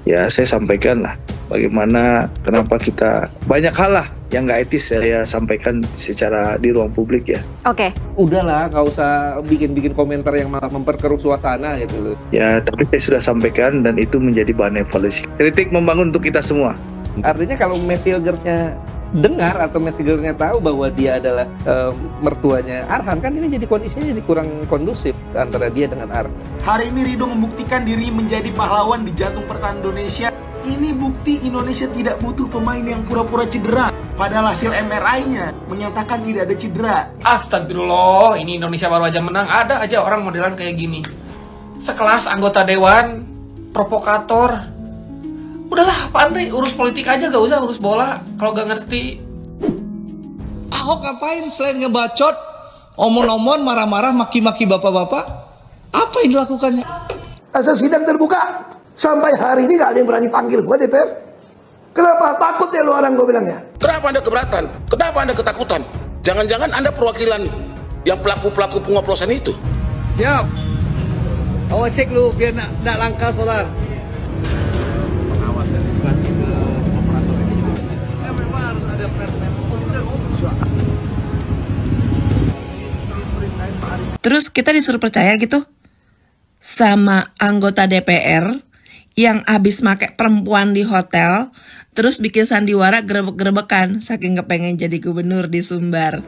ya saya sampaikan lah bagaimana, kenapa kita banyak hal lah yang nggak etis saya sampaikan secara di ruang publik ya. Oke. Udahlah, nggak usah bikin komentar yang malah memperkeruh suasana gitu loh. Ya, tapi saya sudah sampaikan dan itu menjadi bahan evaluasi. Kritik membangun untuk kita semua. Artinya kalau messengernya dengar atau messengernya tahu bahwa dia adalah mertuanya Arhan, kan ini jadi kondisinya jadi kurang kondusif antara dia dengan Arhan. Hari ini Ridho membuktikan diri menjadi pahlawan di jantung pertahanan Indonesia. Ini bukti Indonesia tidak butuh pemain yang pura-pura cedera. Padahal hasil MRI-nya menyatakan tidak ada cedera. Astagfirullah, ini Indonesia baru aja menang, ada aja orang modelan kayak gini. Sekelas anggota dewan, provokator. Udahlah, Pak Andre, urus politik aja, gak usah urus bola kalau gak ngerti. Ahok ngapain selain ngebacot, omon-omon, marah-marah, maki-maki bapak-bapak? Apa yang dilakukannya? Asal sidang terbuka, sampai hari ini gak ada yang berani panggil gue DPR. Kenapa? Takut ya lu orang, gue bilangnya. Kenapa Anda keberatan? Kenapa Anda ketakutan? Jangan-jangan Anda perwakilan yang pelaku-pelaku pengoplosan itu? Siap. Awas cek lu biar nak langka solar. Pengawasan edukasi ke operator ini juga. Ya memang harus ada permen. Terus kita disuruh percaya gitu sama anggota DPR yang habis make perempuan di hotel, terus bikin sandiwara gerebek-gerebekan saking kepengen jadi gubernur di Sumbar.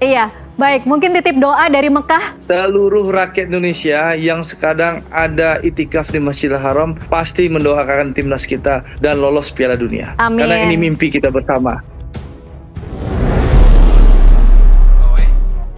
Iya, baik. Mungkin titip doa dari Mekah. Seluruh rakyat Indonesia yang sekarang ada itikaf di Masjidil Haram pasti mendoakan timnas kita dan lolos Piala Dunia. Amin. Karena ini mimpi kita bersama.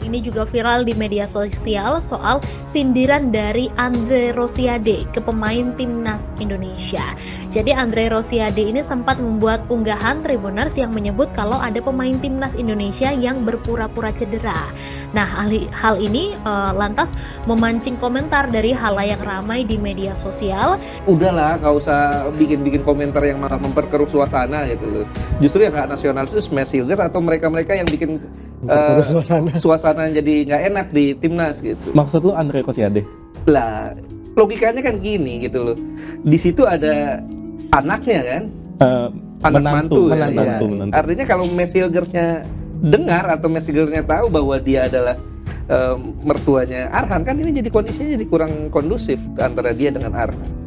Ini juga viral di media sosial soal sindiran dari Andre Rosiade ke pemain timnas Indonesia. Jadi Andre Rosiade ini sempat membuat unggahan Tribuners yang menyebut kalau ada pemain timnas Indonesia yang berpura-pura cedera. Nah, hal ini lantas memancing komentar dari halayak ramai di media sosial. Udahlah, nggak usah bikin komentar yang malah memperkeruh suasana gitu loh. Justru yang nggak nasionalis itu messenger atau mereka-mereka yang bikin suasana jadi nggak enak di timnas gitu. Maksud lu Andre Rosiade? Lah, logikanya kan gini gitu loh. Di situ ada anaknya kan, anak menantu. Artinya kalau messengernya dengar atau messengernya tahu bahwa dia adalah mertuanya Arhan, kan ini jadi kondisinya jadi kurang kondusif antara dia dengan Arhan.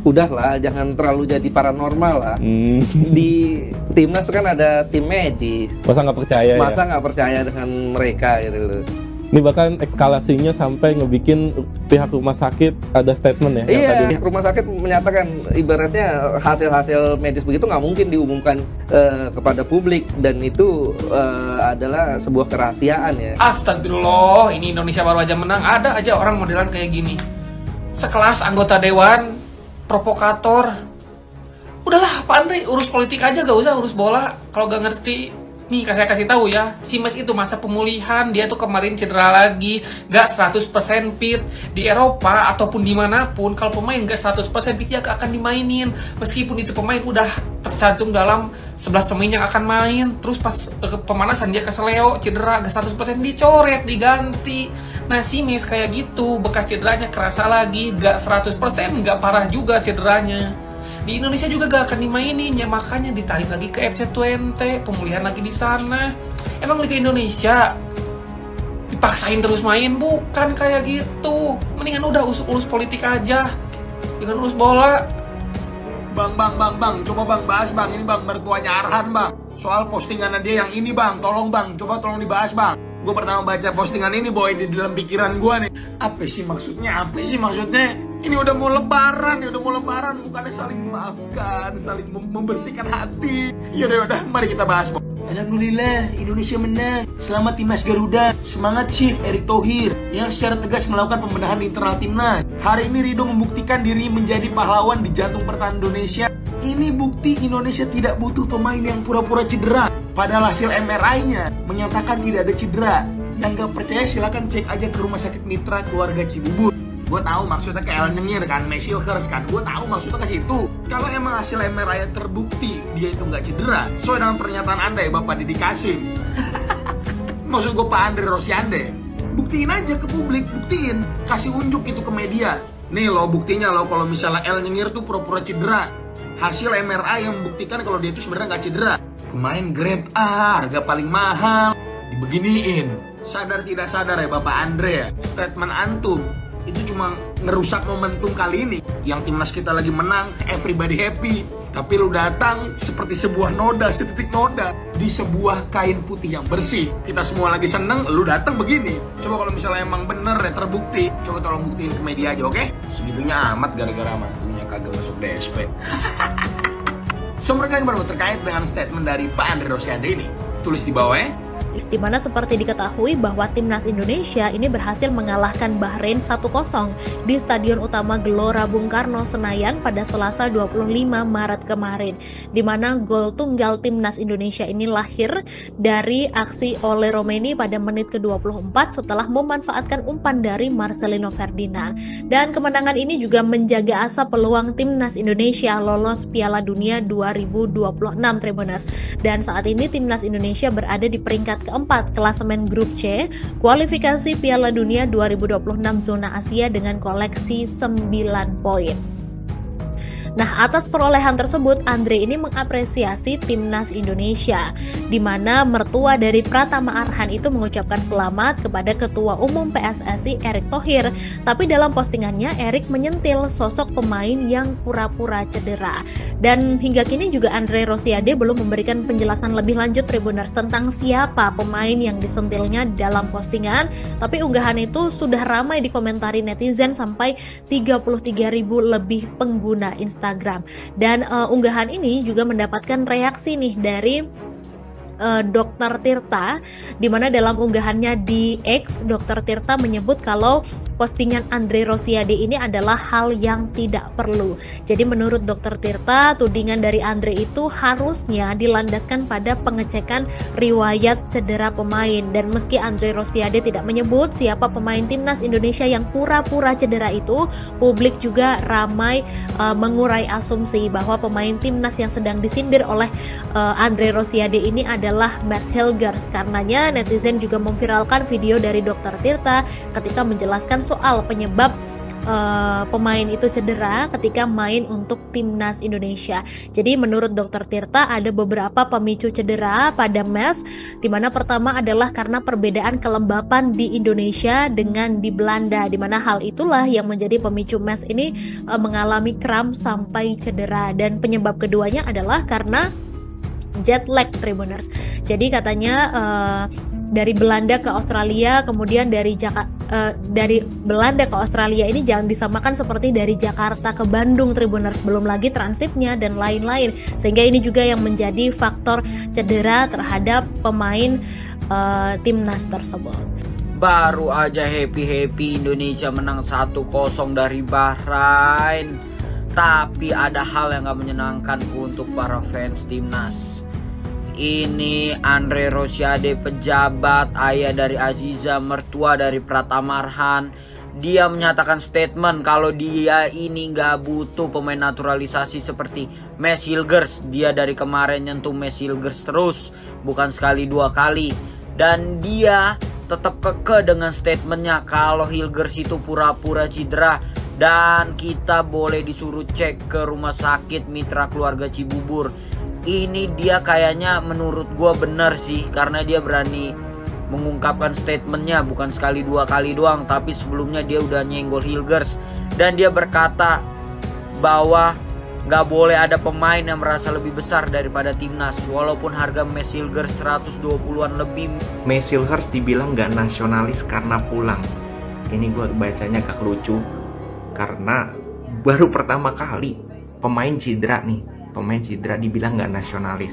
Udahlah, jangan terlalu jadi paranormal lah. Di timnas kan ada tim medis. Masa nggak percaya? Masa nggak percaya dengan mereka gitu loh. Ini bahkan eskalasinya sampai ngebikin pihak rumah sakit ada statement ya? Iya, pihak rumah sakit menyatakan ibaratnya hasil-hasil medis begitu nggak mungkin diumumkan kepada publik, dan itu adalah sebuah kerahasiaan ya. Astagfirullah, ini Indonesia baru aja menang, ada aja orang modelan kayak gini. Sekelas anggota dewan, provokator. Udahlah, Pak Andre, urus politik aja, gak usah urus bola kalau gak ngerti. Nih, saya kasih tahu ya, si Mes itu masa pemulihan, dia tuh kemarin cedera lagi, gak 100% fit. Di Eropa ataupun dimanapun, kalau pemain gak 100% fit, ya gak akan dimainin. Meskipun itu pemain udah tercantum dalam 11 pemain yang akan main, terus pas pemanasan dia keseleo, cedera, gak 100% dicoret, diganti. Nah, si Mes kayak gitu, bekas cederanya kerasa lagi, gak 100%, gak parah juga cederanya. Di Indonesia juga gak akan dimainin, ya makanya ditarik lagi ke FC20, pemulihan lagi di sana. Emang Liga Indonesia dipaksain terus main? Bukan kayak gitu. Mendingan udah urus politik aja, jangan urus bola. Bang, coba bang bahas bang, ini bang mertuanya Arhan bang. Soal postingan dia yang ini bang, tolong dibahas bang. Gue pertama baca postingan ini boy, di dalam pikiran gue nih, apa sih maksudnya? Ini udah mau lebaran, bukannya saling memaafkan, saling membersihkan hati. Yaudah, mari kita bahas boy. Alhamdulillah, Indonesia menang. Selamat Timnas Garuda. Semangat Chief Erick Thohir yang secara tegas melakukan pembenahan di internal timnas. Hari ini Ridho membuktikan diri menjadi pahlawan di jantung pertahanan Indonesia. Ini bukti Indonesia tidak butuh pemain yang pura-pura cedera. Padahal hasil MRI-nya menyatakan tidak ada cedera. Yang gak percaya silakan cek aja ke Rumah Sakit Mitra Keluarga Cibubur. Gue tahu maksudnya ke El Nyengir kan, Mesilkers kan. Gue tahu maksudnya ke situ. Kalau emang hasil MRI terbukti dia itu nggak cedera, sesuai dengan pernyataan Anda ya Bapak Didi Kasim. Maksud gue Pak Andre Rosiade. Buktiin aja ke publik, buktiin. Kasih unjuk gitu ke media. Nih lo buktinya lo kalau misalnya El Nyengir tuh pura-pura cedera. Hasil MRI yang membuktikan kalau dia itu sebenarnya nggak cedera. Pemain grade A, harga paling mahal, dibeginiin. Sadar tidak sadar ya Bapak Andre ya, statement antum itu cuma ngerusak momentum kali ini. Yang timnas kita lagi menang, everybody happy. Tapi lu datang seperti sebuah noda, setitik noda di sebuah kain putih yang bersih. Kita semua lagi seneng, lu datang begini. Coba kalau misalnya emang bener ya terbukti, coba tolong buktiin ke media aja, oke? Segitunya amat gara-gara mantunya kagak masuk DSP. So, mereka yang baru terkait dengan statement dari Pak Andre Rosiade ini, tulis di bawah ya. Di mana seperti diketahui bahwa timnas Indonesia ini berhasil mengalahkan Bahrain 1-0 di Stadion Utama Gelora Bung Karno Senayan pada Selasa 25 Maret kemarin, di mana gol tunggal timnas Indonesia ini lahir dari aksi Ole Romeni pada menit ke-24 setelah memanfaatkan umpan dari Marcelino Ferdinand. Dan kemenangan ini juga menjaga asa peluang timnas Indonesia lolos Piala Dunia 2026 Tribuners. Dan saat ini timnas Indonesia berada di peringkat keempat klasemen grup C kualifikasi Piala Dunia 2026 zona Asia dengan koleksi 9 poin. Nah, atas perolehan tersebut, Andre ini mengapresiasi timnas Indonesia, di mana mertua dari Pratama Arhan itu mengucapkan selamat kepada Ketua Umum PSSI Erick Thohir. Tapi dalam postingannya, Erick menyentil sosok pemain yang pura-pura cedera. Dan hingga kini juga Andre Rosiade belum memberikan penjelasan lebih lanjut Tribuners tentang siapa pemain yang disentilnya dalam postingan. Tapi unggahan itu sudah ramai dikomentari netizen sampai 33.000 lebih pengguna Instagram. Dan unggahan ini juga mendapatkan reaksi nih dari Dr. Tirta, di mana dalam unggahannya di X, Dr. Tirta menyebut kalau postingan Andre Rosiade ini adalah hal yang tidak perlu. Jadi menurut Dr. Tirta, tudingan dari Andre itu harusnya dilandaskan pada pengecekan riwayat cedera pemain. Dan meski Andre Rosiade tidak menyebut siapa pemain timnas Indonesia yang pura-pura cedera itu, publik juga ramai mengurai asumsi bahwa pemain timnas yang sedang disindir oleh Andre Rosiade ini adalah Mads Hilgers. Karenanya netizen juga memviralkan video dari Dr. Tirta ketika menjelaskan soal penyebab pemain itu cedera ketika main untuk timnas Indonesia. Jadi menurut Dr. Tirta ada beberapa pemicu cedera pada Mads, di mana pertama adalah karena perbedaan kelembapan di Indonesia dengan di Belanda, di mana hal itulah yang menjadi pemicu Mads ini mengalami kram sampai cedera. Dan penyebab keduanya adalah karena jet lag Tribuners. Jadi katanya dari Belanda ke Australia, kemudian dari Belanda ke Australia ini jangan disamakan seperti dari Jakarta ke Bandung Tribuners, belum lagi transitnya dan lain-lain. Sehingga ini juga yang menjadi faktor cedera terhadap pemain timnas tersebut. Baru aja happy-happy Indonesia menang 1-0 dari Bahrain, tapi ada hal yang gak menyenangkan untuk para fans timnas. Ini Andre Rosiade, pejabat, ayah dari Aziza, mertua dari Pratama Arhan. Dia menyatakan statement kalau dia ini gak butuh pemain naturalisasi seperti Mads Hilgers. Dia dari kemarin nyentuh Mads Hilgers terus, bukan sekali dua kali. Dan dia tetap kekeh dengan statementnya kalau Hilgers itu pura-pura cedera. Dan kita boleh disuruh cek ke rumah sakit Mitra Keluarga Cibubur. Ini dia kayaknya menurut gua benar sih, karena dia berani mengungkapkan statementnya bukan sekali dua kali doang, tapi sebelumnya dia udah nyenggol Hilgers. Dan dia berkata bahwa gak boleh ada pemain yang merasa lebih besar daripada timnas, walaupun harga Mads Hilgers 120-an lebih. Mads Hilgers dibilang gak nasionalis karena pulang. Ini gua bacanya agak lucu, karena baru pertama kali pemain cedera nih, pemain cedera dibilang nggak nasionalis.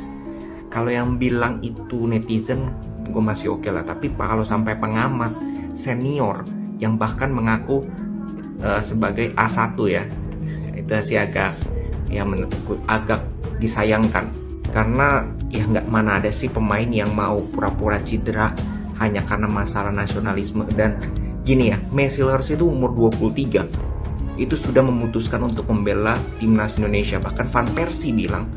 Kalau yang bilang itu netizen, gue masih oke lah. Tapi kalau sampai pengamat senior yang bahkan mengaku sebagai A1 ya, itu sih agak disayangkan. Karena ya nggak mana ada sih pemain yang mau pura-pura cedera hanya karena masalah nasionalisme. Dan gini ya, Mads Hilgers itu umur 23. Itu sudah memutuskan untuk membela timnas Indonesia. Bahkan Van Persie bilang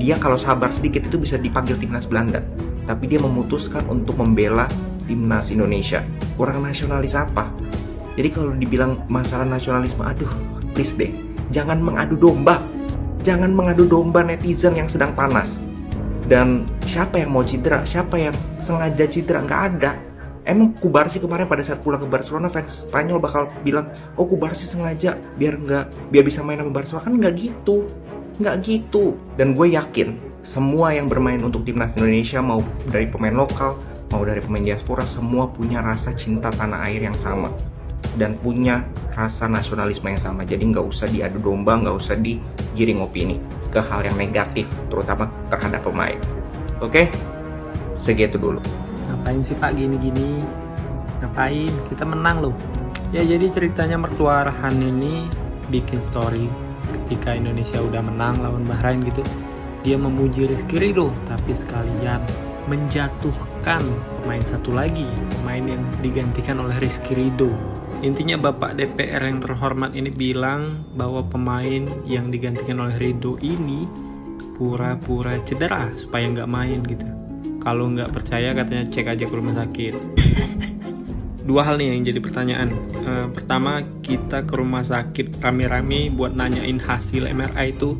dia kalau sabar sedikit itu bisa dipanggil timnas Belanda, tapi dia memutuskan untuk membela timnas Indonesia. Kurang nasionalis apa? Jadi kalau dibilang masalah nasionalisme, aduh please deh, jangan mengadu domba. jangan mengadu domba netizen yang sedang panas. Dan siapa yang mau cedera, siapa yang sengaja cedera, nggak ada. Emang Cubarsí kemarin pada saat pulang ke Barcelona, fans Spanyol bakal bilang, oh Cubarsí sengaja biar bisa main sama Barcelona. Kan nggak gitu. Dan gue yakin semua yang bermain untuk timnas Indonesia, mau dari pemain lokal, mau dari pemain diaspora, semua punya rasa cinta tanah air yang sama dan punya rasa nasionalisme yang sama. Jadi nggak usah diadu domba, nggak usah digiring opini ke hal yang negatif, terutama terhadap pemain. Oke? Segitu dulu. Ngapain sih Pak gini-gini? Ngapain? Kita menang loh. Ya jadi ceritanya mertua Arhan ini bikin story ketika Indonesia udah menang lawan Bahrain gitu. Dia memuji Rizky Ridho, tapi sekalian menjatuhkan pemain satu lagi, pemain yang digantikan oleh Rizky Ridho. Intinya Bapak DPR yang terhormat ini bilang bahwa pemain yang digantikan oleh Ridho ini pura-pura cedera supaya nggak main gitu. Kalau nggak percaya katanya cek aja ke rumah sakit. Dua hal nih yang jadi pertanyaan. Pertama, kita ke rumah sakit rame-rame buat nanyain hasil MRI itu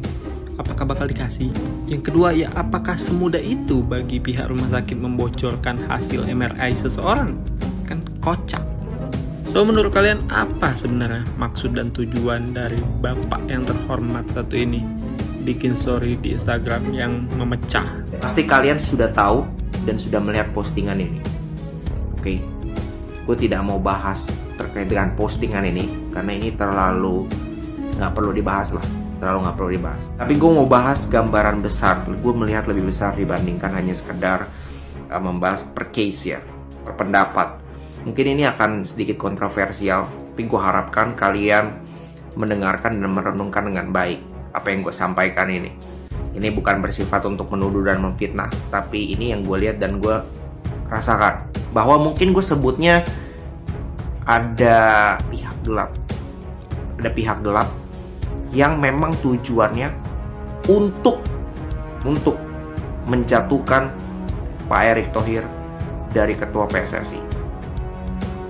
apakah bakal dikasih. Yang kedua, ya apakah semudah itu bagi pihak rumah sakit membocorkan hasil MRI seseorang? Kan kocak. So menurut kalian apa sebenarnya maksud dan tujuan dari bapak yang terhormat satu ini bikin story di Instagram yang memecah? Pasti kalian sudah tahu dan sudah melihat postingan ini. Oke, gue tidak mau bahas terkait dengan postingan ini karena ini terlalu nggak perlu dibahas lah, Tapi gue mau bahas gambaran besar. Gue melihat lebih besar dibandingkan hanya sekedar membahas per case ya, per pendapat. Mungkin ini akan sedikit kontroversial, tapi gue harapkan kalian mendengarkan dan merenungkan dengan baik apa yang gue sampaikan ini. Ini bukan bersifat untuk menuduh dan memfitnah, tapi ini yang gue lihat dan gue rasakan. Bahwa mungkin gue sebutnya ada pihak gelap. Ada pihak gelap yang memang tujuannya untuk menjatuhkan Pak Erick Thohir dari ketua PSSI.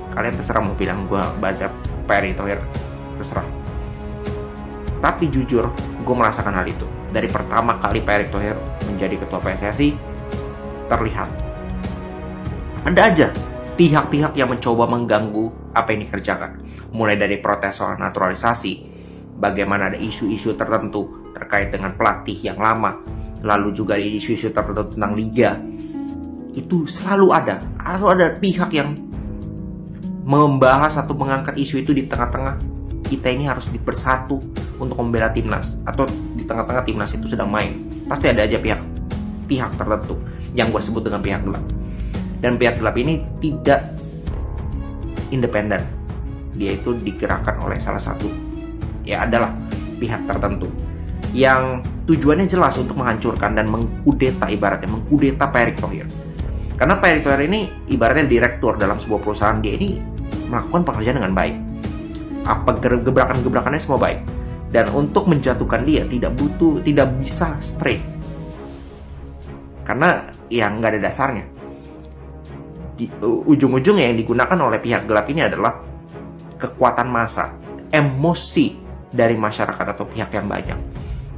Kalian terserah mau bilang gue baca Pak Erick Thohir, terserah. Tapi jujur, gue merasakan hal itu. Dari pertama kali Pak Erick Thohir menjadi ketua PSSI, terlihat ada aja pihak-pihak yang mencoba mengganggu apa yang dikerjakan. Mulai dari protes soal naturalisasi, bagaimana ada isu-isu tertentu terkait dengan pelatih yang lama, lalu juga isu-isu tertentu tentang liga. Itu selalu ada pihak yang membahas atau mengangkat isu itu di tengah-tengah kita ini harus bersatu untuk membela timnas, atau di tengah-tengah timnas itu sedang main. Pasti ada aja pihak tertentu yang gue sebut dengan pihak gelap. Dan pihak gelap ini tidak independen. Dia itu digerakkan oleh salah satu, ya adalah pihak tertentu yang tujuannya jelas untuk menghancurkan dan mengkudeta, ibaratnya mengkudeta Pak Erick Thohir. Karena Pak Erick Thohir ini ibaratnya direktur dalam sebuah perusahaan, dia ini melakukan pekerjaan dengan baik. Apa gebrakan-gebrakannya semua baik. Dan untuk menjatuhkan dia tidak bisa straight. Karena ya nggak ada dasarnya. Ujung-ujungnya yang digunakan oleh pihak gelap ini adalah kekuatan massa, emosi dari masyarakat atau pihak yang banyak.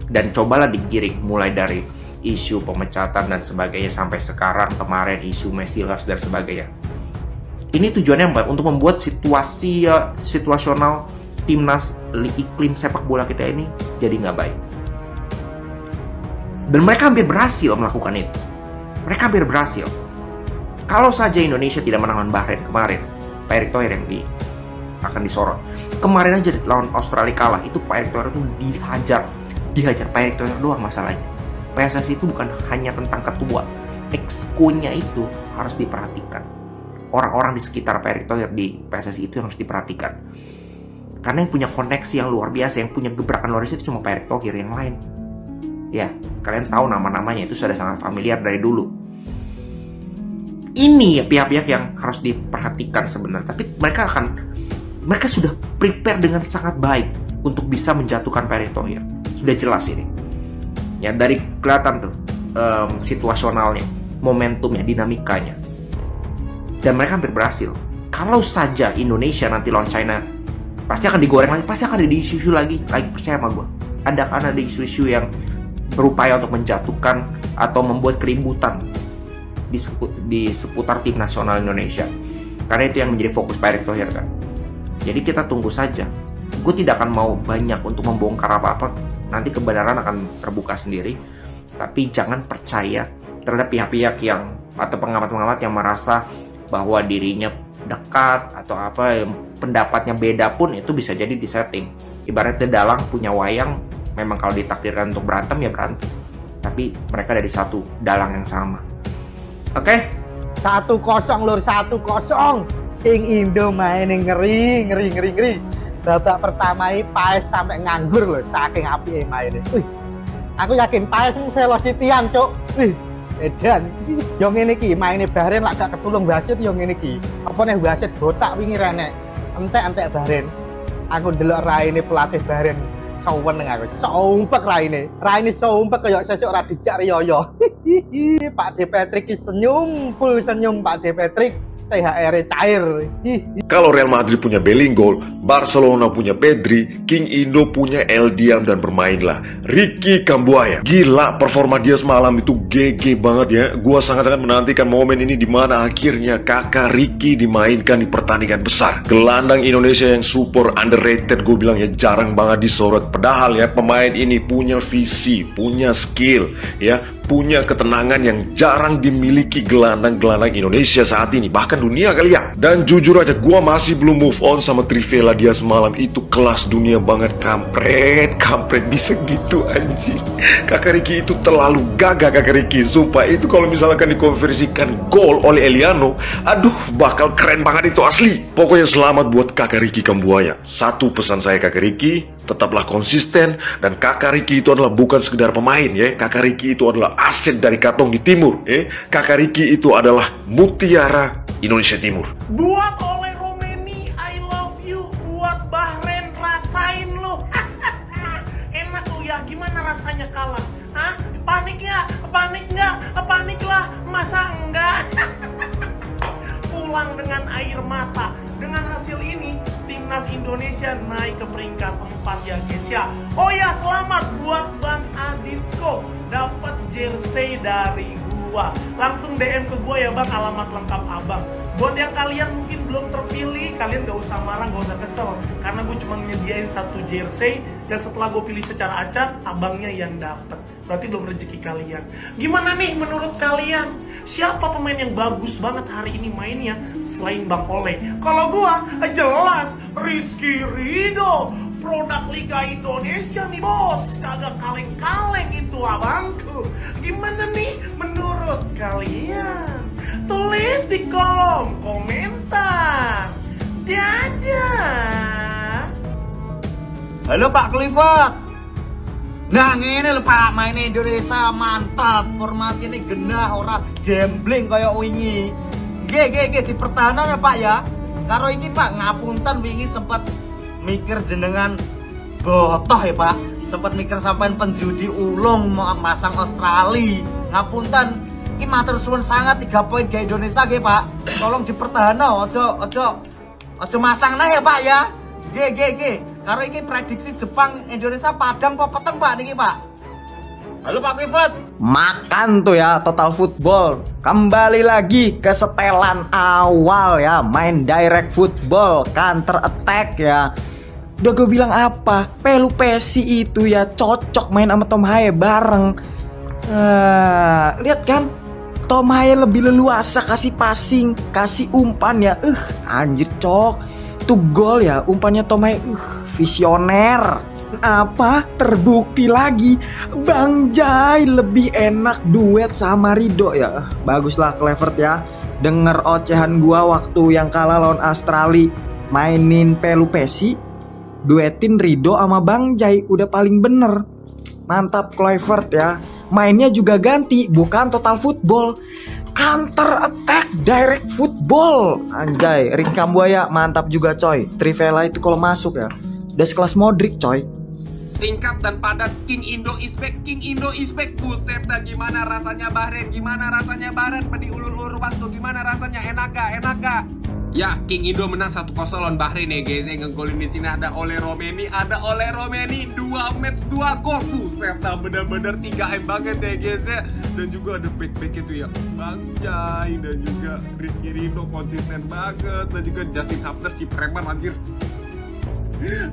Dan cobalah digiring mulai dari isu pemecatan dan sebagainya sampai sekarang kemarin isu Mesilas dan sebagainya. Ini tujuannya untuk membuat situasional timnas, iklim sepak bola kita ini jadi nggak baik. Dan mereka hampir berhasil melakukan itu. Mereka hampir berhasil. Kalau saja Indonesia tidak menang lawan Bahrain kemarin, Pak Erick Thohir yang akan disorot. Kemarin aja lawan Australia kalah, itu Pak Erick Thohir itu dihajar Pak Erick Thohir doang masalahnya. PSSI itu bukan hanya tentang ketua, exco-nya itu harus diperhatikan. Orang-orang di sekitar Pak Erick Thohir di PSSI itu harus diperhatikan. Karena yang punya koneksi yang luar biasa, yang punya gebrakan luar biasa itu cuma Pak Erick Thohir, yang lain. Ya, kalian tahu nama-namanya itu sudah sangat familiar dari dulu. Ini ya pihak-pihak yang harus diperhatikan sebenarnya. Tapi mereka sudah prepare dengan sangat baik untuk bisa menjatuhkan Pak Erick Thohir. Sudah jelas ini. Ya, dari kelihatan tuh situasionalnya, momentumnya, dinamikanya. Dan mereka hampir berhasil. Kalau saja Indonesia nanti lawan China, pasti akan digoreng lagi, pasti akan ada isu lagi, percaya sama gue. ada isu-isu yang berupaya untuk menjatuhkan atau membuat keributan di seputar tim nasional Indonesia. Karena itu yang menjadi fokus Pak Erick Thohir kan. Jadi kita tunggu saja. Gue tidak akan mau banyak untuk membongkar apa-apa. Nanti kebenaran akan terbuka sendiri. Tapi jangan percaya terhadap pihak-pihak yang atau pengamat-pengamat yang merasa bahwa dirinya dekat atau apa, pendapatnya beda pun itu bisa jadi disetting. Ibaratnya dalang punya wayang, memang kalau ditakdirkan untuk berantem ya berantem. Tapi mereka dari satu dalang yang sama. Oke? 1-0 lur, 1-0. King Indo main ngeri. Babak pertama ini Paes sampai nganggur loh, saking api mainnya. Aku yakin Paes velocity-an, Cuk. Edan. Yo ngene iki maine Bahrain lak gak ketulung wasit yo ngene iki. Apa nek wasit botak wingi renek. Entek-entek Bahrain. Aku ndelok raine pelatih Bahrain. Saweneng aku. Sumpek raine. Raine sumpek kaya sesuk ora dijak riyoyo. Pak De Patrick senyum, full senyum Pak De Patrick. THR cair. Kalau Real Madrid punya Bellingham, Barcelona punya Pedri, King Indo punya El Diam dan bermainlah Ricky Kambuaya. Gila performa dia semalam itu GG banget ya. Gua sangat-sangat menantikan momen ini di mana akhirnya kakak Ricky dimainkan di pertandingan besar. Gelandang Indonesia yang super underrated, gue bilang ya, jarang banget disorot. Padahal ya pemain ini punya visi, punya skill ya, punya ketenangan yang jarang dimiliki gelandang-gelandang Indonesia saat ini, bahkan dunia kali ya. Dan jujur aja gua masih belum move on sama Trivela dia semalam. Itu kelas dunia banget. Kampret bisa gitu anjing. Kakak Ricky itu terlalu gagah. Kakak Ricky sumpah itu kalau misalkan dikonversikan gol oleh Eliano, aduh bakal keren banget itu asli. Pokoknya selamat buat kakak Ricky Kambuaya. Satu pesan saya kakak Ricky, tetaplah konsisten. Dan kakak Ricky itu adalah bukan sekedar pemain ya. Kakak Ricky itu adalah aset dari Katong di Timur ya. Kakak Ricky itu adalah mutiara Indonesia Timur. Buat oleh Romeni, I love you. Buat Bahrain, rasain lo. Enak lo ya, gimana rasanya kalah? Hah? Panik ya? Panik nggak? Panik lah, masa enggak? Pulang dengan air mata. Dengan hasil ini, timnas Indonesia naik ke peringkat 4 ya guys ya. Oh ya, selamat buat Bang Aditko, dapat jersey dari gua. Langsung DM ke gua ya bang, alamat lengkap abang. Buat yang kalian mungkin belum terpilih, kalian gak usah marah, gak usah kesel, karena gue cuma nyediain 1 jersey. Dan setelah gue pilih secara acak, abangnya yang dapet. Berarti belum rezeki kalian. Gimana nih menurut kalian? Siapa pemain yang bagus banget hari ini mainnya selain Bang Oleh? Kalau gua jelas Rizky Ridho, produk Liga Indonesia nih bos. Kagak kaleng-kaleng itu abangku. Gimana nih menurut kalian? Tulis di kolom komentar. Dadah. Halo Pak Clifford. Nah ngene lho Pak, main Indonesia mantap. Formasi ini genah, ora gambling kaya wingi. Nggih di pertahanan ya Pak ya. Karo ini Pak, ngapunten wingi sempat mikir jenengan botoh ya Pak. Sempat mikir sampean penjudi ulung masang Australia. Ngapunten, iki matur suwun sangat 3 poin ke Indonesia nggih Pak. Tolong di pertahanan, ojo masang nah ya Pak ya. Nggih. Karo ini prediksi Jepang Indonesia padang apa peteng Pak niki Pak. Halo Pak Clifford. Makan tuh ya Total Football. Kembali lagi ke setelan awal ya, main direct football, counter attack ya. Udah gue bilang apa, Pelu Pesi itu ya cocok main sama Tom Haye bareng. Lihat kan, Tom Haye lebih leluasa kasih passing, kasih umpan ya. Anjir cok. Itu gol ya, umpannya Tom Haye. Visioner. Apa? Terbukti lagi Bang Jai lebih enak duet sama Ridho ya. Baguslah Clevert ya. Denger ocehan gua waktu yang kalah lawan Australia, mainin Pelu Pesi, duetin Ridho sama Bang Jai, udah paling bener. Mantap Clevert ya. Mainnya juga ganti, bukan Total Football, counter attack direct football. Anjay, Ricky Kambuaya mantap juga coy. Trivela itu kalau masuk ya udah sekelas Modric coy. Singkat dan padat, King Indo is back. Buset dah, gimana rasanya Bahrain? Gimana rasanya Bahrain? Pedi ulur-ulur waktu, gimana rasanya? Enak gak? Ya, King Indo menang 1-0 lawan Bahrain ya guys. Yang ngegolin di sini ada Ole Romeni, 2 match 2 gol. Buset, bener-bener 3M banget ya guys ya. Dan juga ada back-back itu ya, Bang Jai dan juga Rizky Ridho konsisten banget, dan juga Justin Hubner si preman anjir.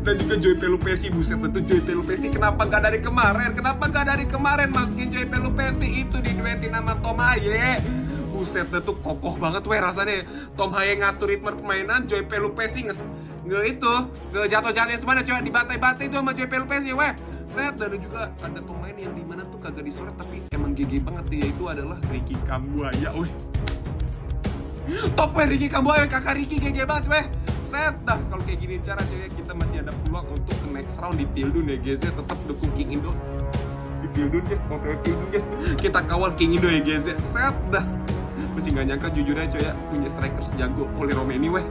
Dan juga Joy Pelupesi, buset tentu Joy Pelupesi kenapa nggak dari kemarin masukin Joy Pelupesi itu diduetin sama Tom Haye. Buset tentu kokoh banget weh rasanya. Tom Haye ngatur ritme permainan, Joy Pelupesi jatuh-jatuhin semuanya coba dibantai-bantai itu sama Joy Pelupesi weh. Set, dan juga ada pemain yang dimana tuh kagak disorot tapi emang GG banget ya, itu adalah Ricky Kambuaya weh. Top weh Ricky Kambuaya, kakak Ricky GG banget weh. Set dah, kalau kayak gini cara coy, kita masih ada peluang untuk ke next round di Pildun ya guys ya. Tetap dukung King Indo di Pildun guys, kita kawal King Indo ya guys ya. Set dah, masih gak nyangka jujur aja coy ya, punya striker sejago Ole Romeni weh.